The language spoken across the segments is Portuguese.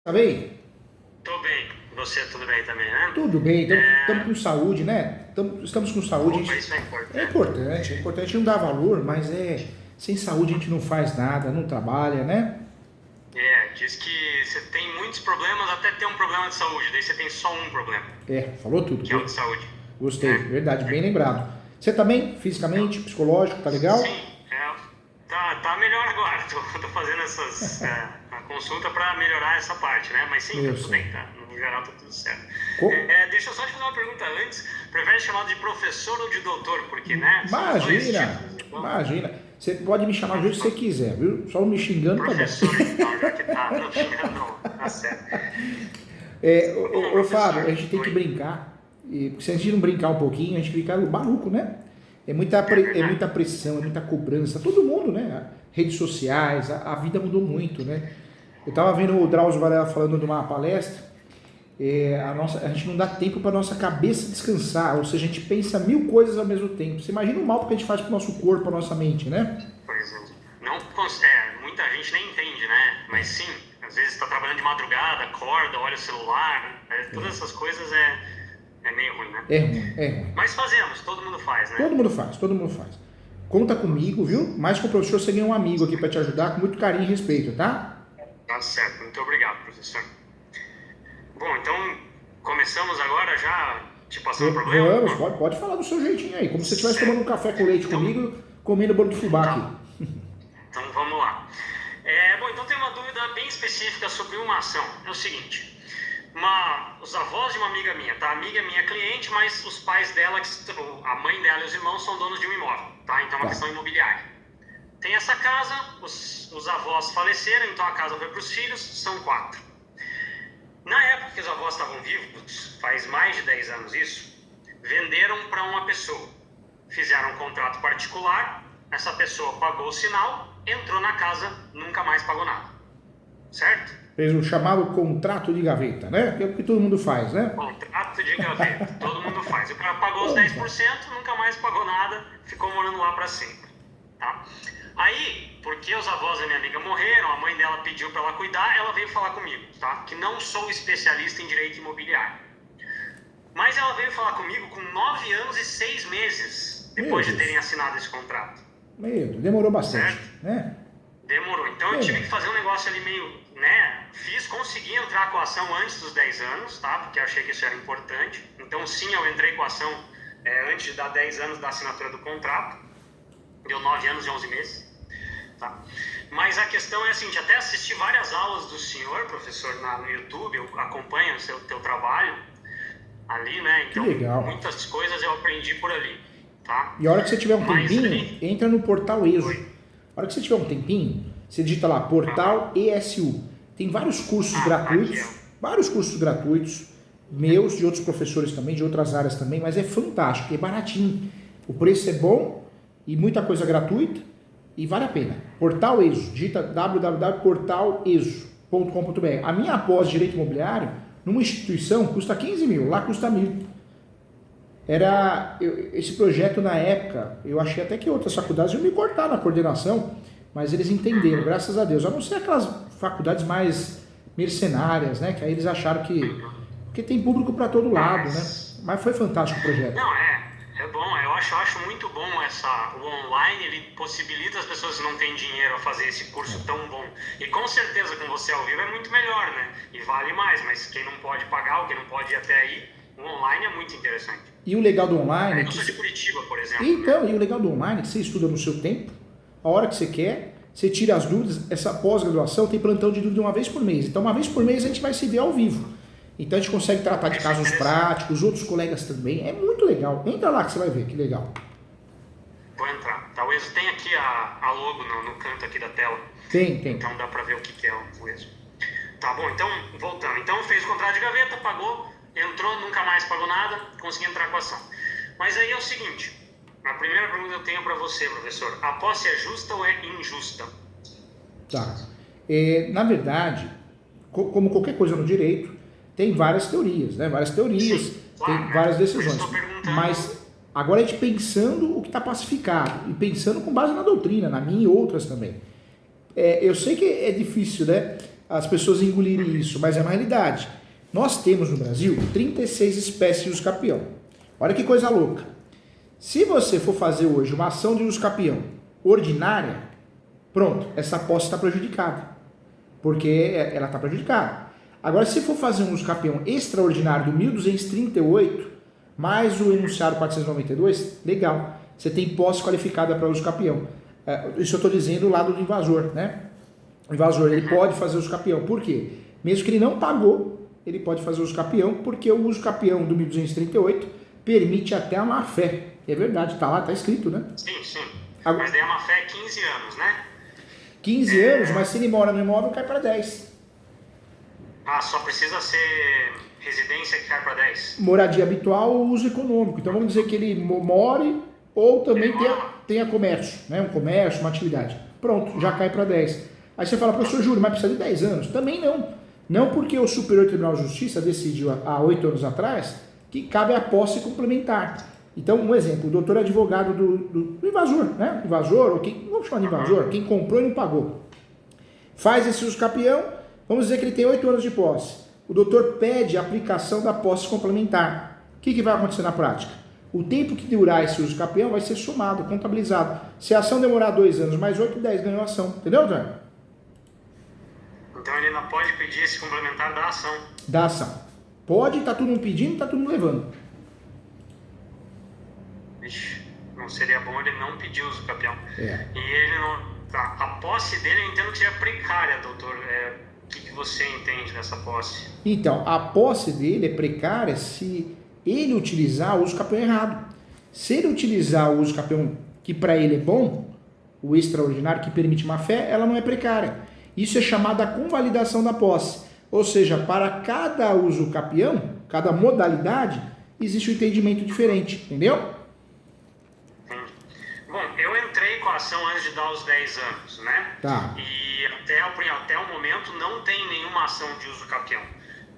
Tá bem? Tô bem. Você tudo bem também, né? Tudo bem, estamos com saúde, né? Estamos com saúde. Opa, isso é É importante. importante, é importante, não dá valor, mas sem saúde a gente não faz nada, não trabalha, né? Diz que você tem muitos problemas até ter um problema de saúde, daí você tem só um problema, Falou tudo. que é o de saúde, Gostei, né? verdade, bem lembrado. Você também, fisicamente, psicológico, tá legal? Sim, tá melhor agora. Tô fazendo a consulta para melhorar essa parte, né? Mas sim, tá Eu tudo sei. bem, tá? No geral tá tudo certo. Co- Deixa eu só te fazer uma pergunta antes. Prefere chamado de professor ou de doutor? Porque, né, são os dois Imagina, tipos. Então, imagina. Você pode me chamar do jeito que você quiser, viu? Só não me xingando, tá bom. professor então, já que tá. Não, xingando não, tá certo. Bom, Ô, Fábio, a professor, gente tem que oi. brincar. Porque se a gente não brincar um pouquinho, a gente fica maluco, né? É É verdade. muita pressão, é muita cobrança. Todo mundo, né? Redes sociais, a vida mudou muito, né? Eu tava vendo o Drauzio Varela falando de uma palestra. A gente não dá tempo para nossa cabeça descansar, ou seja, a gente pensa mil coisas ao mesmo tempo. Você imagina o mal que a gente faz pro nosso corpo, pra nossa mente, né? Pois é. Muita gente nem entende, né? Mas sim, às vezes está trabalhando de madrugada, acorda, olha o celular, todas essas coisas é meio ruim, né? É ruim, é ruim. Mas fazemos, todo mundo faz, né? Todo mundo faz, todo mundo faz. Conta comigo, viu? Mais com o professor, você ganha um amigo aqui para te ajudar com muito carinho e respeito, tá? Tá certo, muito obrigado, professor. Bom, então começamos agora já te passando o problema? Vamos, pode falar do seu jeitinho aí, como se você estivesse tomando um café com leite Então, comigo, comendo bolo de fubá aqui. tá. Então vamos lá. Bom, então tem uma dúvida bem específica sobre uma ação. É o seguinte, os avós de uma amiga minha, tá? A amiga minha é cliente, mas os pais dela, a mãe dela e os irmãos são donos de um imóvel, tá? Então é uma questão imobiliária. Tem essa casa, os avós faleceram, então a casa foi para os filhos, são 4. Na época que os avós estavam vivos, faz mais de 10 anos isso, venderam para uma pessoa. Fizeram um contrato particular, essa pessoa pagou o sinal, entrou na casa, nunca mais pagou nada. Certo? Fez o chamado contrato de gaveta, né? Que é o que todo mundo faz, né? Contrato de gaveta, todo mundo faz. O cara pagou os 10%, nunca mais pagou nada, ficou morando lá para sempre. Tá? Aí, porque os avós da minha amiga morreram, a mãe dela pediu para ela cuidar, ela veio falar comigo, tá? Que não sou especialista em direito imobiliário. Mas ela veio falar comigo com 9 anos e 6 meses depois de terem assinado esse contrato. Demorou bastante, Certo? né? Demorou. Então eu tive que fazer um negócio ali meio, né? Consegui entrar com a ação antes dos 10 anos, tá? Porque eu achei que isso era importante. Então sim, eu entrei com a ação antes de dar 10 anos da assinatura do contrato. Deu 9 anos e 11 meses. Tá? Mas a questão é a seguinte, até assisti várias aulas do senhor, professor, no YouTube, eu acompanho o teu trabalho ali, né? Que Então, legal. muitas coisas eu aprendi por ali, tá? E a hora que você tiver um Mas tempinho, ali... entra no portal ESO. Oi. A hora que você tiver um tempinho, você digita lá, portal ESU. Tem vários cursos gratuitos, Aqui, meus, de outros professores também, de outras áreas também, mas é fantástico, é baratinho. O preço é bom e muita coisa gratuita e vale a pena. Portal ESO, digita www.portaleso.com.br. A minha pós de Direito Imobiliário, numa instituição, custa 15 mil, lá custa 1.000. Esse projeto na época, eu achei até que outras faculdades iam me cortar na coordenação, mas eles entenderam, graças a Deus. A não ser aquelas faculdades mais mercenárias, né? Que aí eles acharam que... Porque tem público para todo lado, né? Mas foi fantástico o projeto. Não, é bom, eu acho muito bom o online, ele possibilita as pessoas que não têm dinheiro a fazer esse curso tão bom. E com certeza com você ao vivo é muito melhor, né? E vale mais, mas quem não pode pagar, ou quem não pode ir até aí, o online é muito interessante. E o legal do online... Eu sou de Curitiba, por exemplo. Então, e o legal do online é que você estuda no seu tempo, a hora que você quer, você tira as dúvidas. Essa pós-graduação tem plantão de dúvida uma vez por mês. Então, uma vez por mês a gente vai se ver ao vivo. Então, a gente consegue tratar de casos práticos, outros colegas também. É muito legal. Entra lá que você vai ver, que legal. Vou entrar. Tá, o ESO tem aqui a logo no canto aqui da tela. Tem. Então dá pra ver o que é o ESO. Tá bom, então, voltando. Então, fez o contrato de gaveta, pagou, entrou, nunca mais pagou nada, conseguiu entrar com a ação. Mas aí é o seguinte, a primeira pergunta que eu tenho para você, professor, a posse é justa ou é injusta? Tá. Na verdade, como qualquer coisa no direito, tem várias teorias, né? Sim, claro, tem várias decisões. Estou perguntando... Mas agora a gente pensando o que está pacificado e pensando com base na doutrina, na minha e outras também. Eu sei que é difícil, né? as pessoas engolirem isso, mas é uma realidade. Nós temos no Brasil 36 espécies de usucapião. Olha que coisa louca. Se você for fazer hoje uma ação de usucapião ordinária, pronto, essa posse está prejudicada. Porque ela está prejudicada. Agora, se for fazer um usucapião extraordinário do 1238, mais o enunciado 492, legal. Você tem posse qualificada para usucapião. Isso eu estou dizendo do lado do invasor, né? O invasor, ele pode fazer usucapião. Por quê? Mesmo que ele não pagou, ele pode fazer usucapião, porque o usucapião do 1238 permite até a má-fé. É verdade, está lá, está escrito, né? Sim. Mas daí a má-fé é 15 anos, né? 15 anos, mas se ele mora no imóvel, cai para 10. Ah, só precisa ser residência que cai para 10. Moradia habitual ou uso econômico. Então vamos dizer que ele more ou também tenha comércio, né? Um comércio, uma atividade. Pronto, já cai para 10. Aí você fala, professor Júlio, mas precisa de 10 anos? Também não. Não porque o Superior Tribunal de Justiça decidiu há 8 anos atrás que cabe a posse complementar. Então, um exemplo, o doutor é advogado do invasor, né? Invasor, ou quem, vamos chamar de invasor, quem comprou e não pagou. Faz esse usucapião, vamos dizer que ele tem 8 anos de posse. O doutor pede a aplicação da posse complementar. O que vai acontecer na prática? O tempo que durar esse usucapião vai ser somado, contabilizado. Se a ação demorar 2 anos, mais 8, 10 ganhou a ação. Entendeu, doutor? Então ele ainda pode pedir esse complementar da ação. Da ação. Pode, tá todo mundo pedindo, tá todo mundo levando. Ixi, não seria bom ele não pedir o usucapião. É. E ele não... A posse dele eu entendo que seja precária, doutor. O que você entende dessa posse? Então, a posse dele é precária se ele utilizar o usucapião errado. Se ele utilizar o usucapião que para ele é bom, o extraordinário que permite má fé, ela não é precária. Isso é chamada convalidação da posse. Ou seja, para cada usucapião, cada modalidade, existe um entendimento diferente, entendeu? Bom, eu entrei com a ação antes de dar os 10 anos, né? Tá. E até o momento não tem nenhuma ação de usucapião.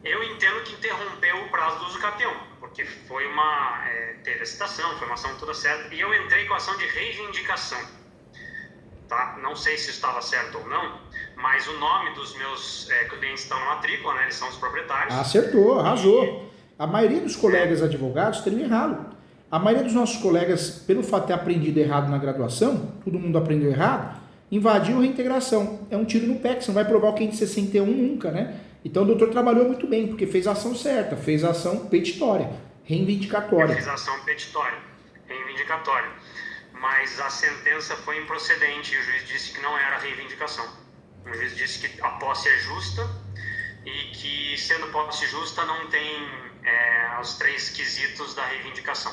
Eu entendo que interrompeu o prazo do usucapião, porque foi teve a citação, foi uma ação toda certa, e eu entrei com a ação de reivindicação. Tá? Não sei se estava certo ou não, mas o nome dos meus clientes estão na matrícula, né? Eles são os proprietários. Acertou, arrasou. A maioria dos colegas advogados teriam errado. A maioria dos nossos colegas, pelo fato de ter aprendido errado na graduação, todo mundo aprendeu errado, invadiu a reintegração. É um tiro no pé, que você não vai provar o que é de 61 nunca, né? Então o doutor trabalhou muito bem, porque fez a ação certa, fez a ação petitória, reivindicatória. Eu fiz a ação petitória, reivindicatória. Mas a sentença foi improcedente e o juiz disse que não era reivindicação. O juiz disse que a posse é justa e que, sendo posse justa, não tem os 3 quesitos da reivindicação.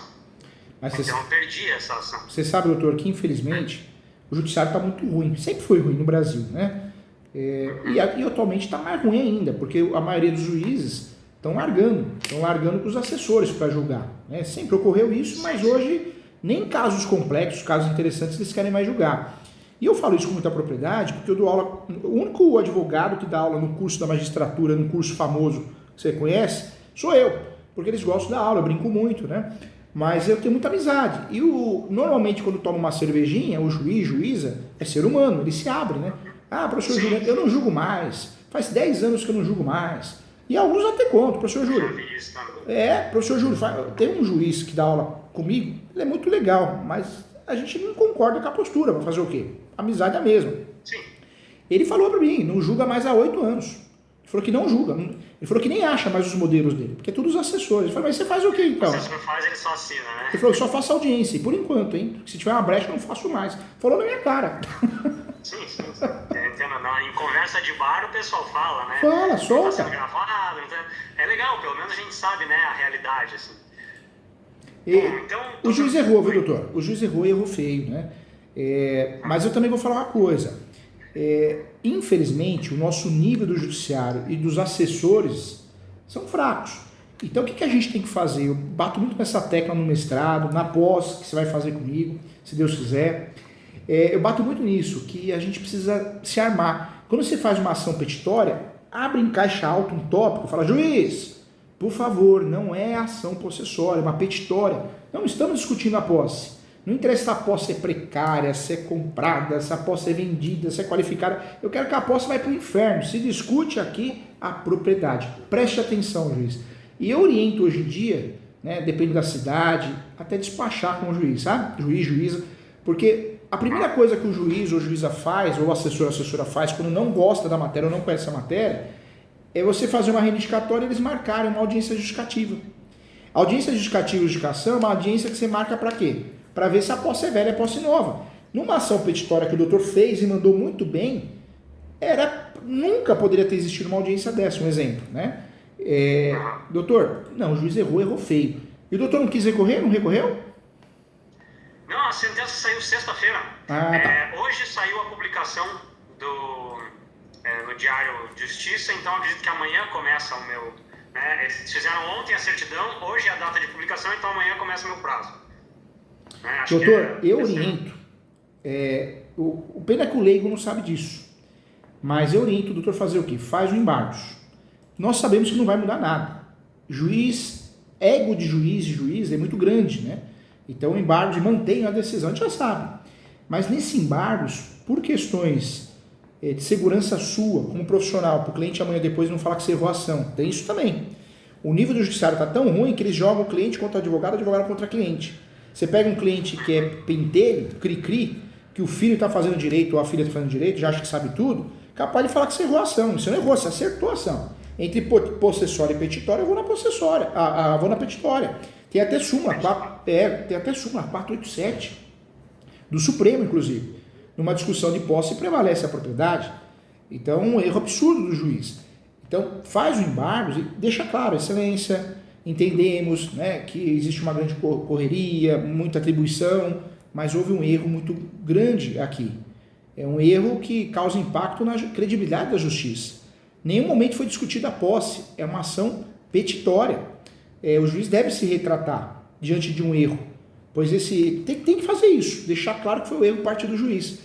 Mas então eu perdi essa ação. Você sabe, doutor, que infelizmente o judiciário está muito ruim. Sempre foi ruim no Brasil, né? E atualmente está mais ruim ainda, porque a maioria dos juízes estão largando com os assessores para julgar, né? Sempre ocorreu isso, mas hoje nem casos complexos, casos interessantes eles querem mais julgar. E eu falo isso com muita propriedade, porque eu dou aula, o único advogado que dá aula no curso da magistratura, no curso famoso que você conhece, sou eu, porque eles gostam da aula, eu brinco muito, né? Mas eu tenho muita amizade. E normalmente quando toma uma cervejinha, o juiz, juíza, é ser humano, ele se abre, né? Ah, professor Júlio, eu não julgo mais, faz 10 anos que eu não julgo mais. E alguns até contam, professor Júlio. Professor Júlio, tem um juiz que dá aula comigo, ele é muito legal, mas a gente não concorda com a postura, vai fazer o quê? A amizade é a mesma. Sim. Ele falou para mim, não julga mais há 8 anos. Ele falou que não julga. Ele falou que nem acha mais os modelos dele, porque é tudo os assessores. Eu falei, mas você faz o quê então? O assessor faz, ele só assina, né? Ele falou, só faço audiência, e por enquanto, hein? Porque se tiver uma brecha, eu não faço mais. Falou na minha cara. Sim. Entendo, não. Em conversa de bar, o pessoal fala, né? Fala, solta. Tá sendo gravado, então, é legal, pelo menos a gente sabe, né, a realidade, assim. Bom, então, o juiz errou, viu, doutor? O juiz errou e errou feio, né? Mas eu também vou falar uma coisa. Infelizmente, o nosso nível do judiciário e dos assessores são fracos. Então, o que a gente tem que fazer? Eu bato muito nessa tecla no mestrado, na pós, que você vai fazer comigo, se Deus quiser. Eu bato muito nisso, que a gente precisa se armar. Quando você faz uma ação petitória, abre em caixa alta um tópico, fala, juiz, por favor, não é ação possessória, é uma petitória. Não estamos discutindo a posse. Não interessa se a posse é precária, se é comprada, se a posse é vendida, se é qualificada. Eu quero que a posse vai para o inferno. Se discute aqui a propriedade. Preste atenção, juiz. E eu oriento hoje em dia, né, depende da cidade, até despachar com o juiz, sabe? Juiz, juíza. Porque a primeira coisa que o juiz ou juíza faz, ou o assessor ou assessora faz, quando não gosta da matéria ou não conhece a matéria, é você fazer uma reivindicatória e eles marcarem uma audiência justificativa. A audiência justificativa e justificação é uma audiência que você marca para quê? Para ver se a posse é velha, a posse nova. Numa ação petitória que o doutor fez e mandou muito bem, nunca poderia ter existido uma audiência dessa, um exemplo, né? Doutor, não, o juiz errou feio. E o doutor não quis recorrer? Não recorreu? Não, a sentença saiu sexta-feira. Tá. Hoje saiu a publicação no Diário Justiça, então acredito que amanhã começa o meu... eles fizeram ontem a certidão, hoje é a data de publicação, então amanhã começa o meu prazo. Doutor, eu oriento. O pena é que o leigo não sabe disso. Mas eu oriento o doutor fazer o quê? Faz o embargos. Nós sabemos que não vai mudar nada. Ego de juiz e juiz é muito grande, né? Então o embargo mantém a decisão, a gente já sabe. Mas nesse embargos, por questões de segurança sua, como profissional, para o cliente amanhã depois não falar que você errou a ação, tem isso também. O nível do judiciário está tão ruim que eles jogam o cliente contra o advogado contra cliente. Você pega um cliente que é pentelho, cri-cri, que o filho está fazendo direito ou a filha está fazendo direito, já acha que sabe tudo, capaz de falar que você errou a ação. Você não errou, você acertou a ação. Entre possessória e petitória, eu vou na possessória, vou na petitória. Tem até súmula 487 do Supremo, inclusive. Numa discussão de posse prevalece a propriedade. Então, um erro absurdo do juiz. Então, faz o embargo e deixa claro, excelência, entendemos, né, que existe uma grande correria, muita atribuição, mas houve um erro muito grande aqui. É um erro que causa impacto na credibilidade da justiça. Nenhum momento foi discutida a posse, é uma ação petitória. O juiz deve se retratar diante de um erro, pois tem que fazer isso, deixar claro que foi o erro parte do juiz.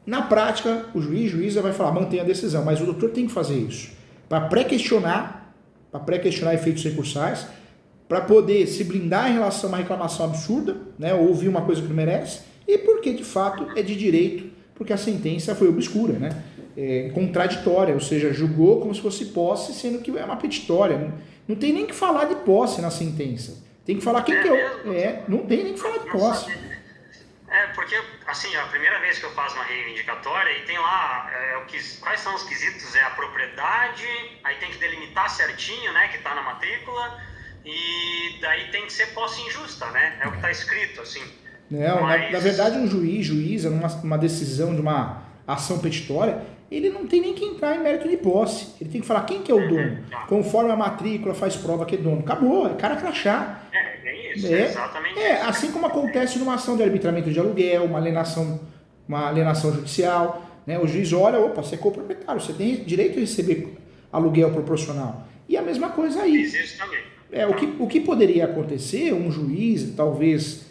Na prática, o juíza vai falar, mantém a decisão, mas o doutor tem que fazer isso, para pré-questionar efeitos recursais, para poder se blindar em relação a uma reclamação absurda, né, ou ouvir uma coisa que não merece, e porque de fato é de direito, porque a sentença foi obscura, né? Contraditória, ou seja, julgou como se fosse posse, sendo que é uma petitória. Não tem nem que falar de posse na sentença. Tem que falar quem que é. Não tem nem que falar de posse. Porque, assim, é a primeira vez que eu faço uma reivindicatória e tem lá, quais são os quesitos? É a propriedade, aí tem que delimitar certinho, né, que está na matrícula, e daí tem que ser posse injusta, né? É o que está escrito, assim. Não, na verdade, um juíza, numa decisão de uma ação petitória, ele não tem nem que entrar em mérito de posse. Ele tem que falar quem que é o dono. Conforme a matrícula faz prova que é dono. Acabou, é cara crachá. É isso, exatamente isso. Assim como acontece numa ação de arbitramento de aluguel, uma alienação judicial, né? O juiz olha, você é coproprietário, você tem direito a receber aluguel proporcional. E a mesma coisa aí. Existe também. O que poderia acontecer, um juiz, talvez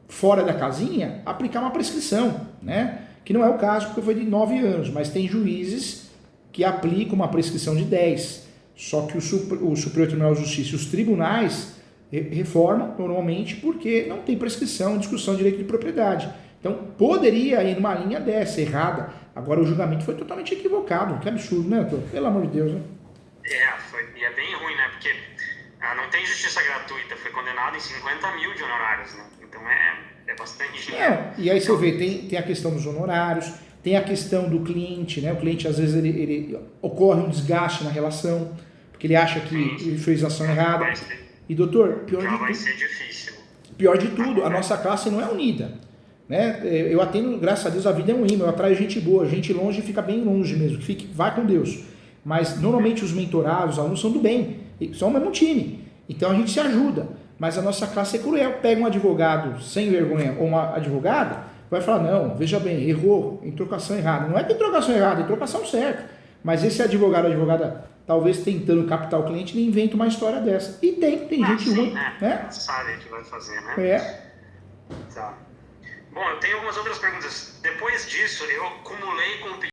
fora da casinha, aplicar uma prescrição, né? Que não é o caso porque foi de 9 anos, mas tem juízes que aplicam uma prescrição de 10. Só que o Superior Tribunal de Justiça e os tribunais reformam normalmente porque não tem prescrição, discussão de direito de propriedade. Então poderia ir numa linha dessa, errada. Agora o julgamento foi totalmente equivocado. Que absurdo, né, doutor? Pelo amor de Deus, né? E é bem ruim, né? Porque não tem justiça gratuita, foi condenado em 50 mil de honorários, né? Então é bastante dinheiro. E aí você vê, tem a questão dos honorários, tem a questão do cliente, né? O cliente, às vezes, ele ocorre um desgaste na relação, porque ele acha que ele fez a ação errada. E, doutor, vai ser difícil. Pior de tudo, a nossa classe não é unida. Né? Eu atendo, graças a Deus, a vida é um imã, eu atraio gente boa, gente longe fica bem longe mesmo, vai com Deus. Mas, normalmente, os mentorados, os alunos são do bem, são o mesmo time. Então, a gente se ajuda. Mas a nossa classe é cruel. Pega um advogado sem vergonha ou uma advogada, vai falar, não, veja bem, errou, em trocação errada. Não é que em trocação errada, é em trocação certa. Mas esse advogado ou advogada, talvez tentando captar o cliente, ele inventa uma história dessa. E tem gente ruim. Né? Sabe o que vai fazer, né? Tá. Bom, eu tenho algumas outras perguntas. Depois disso, eu acumulei com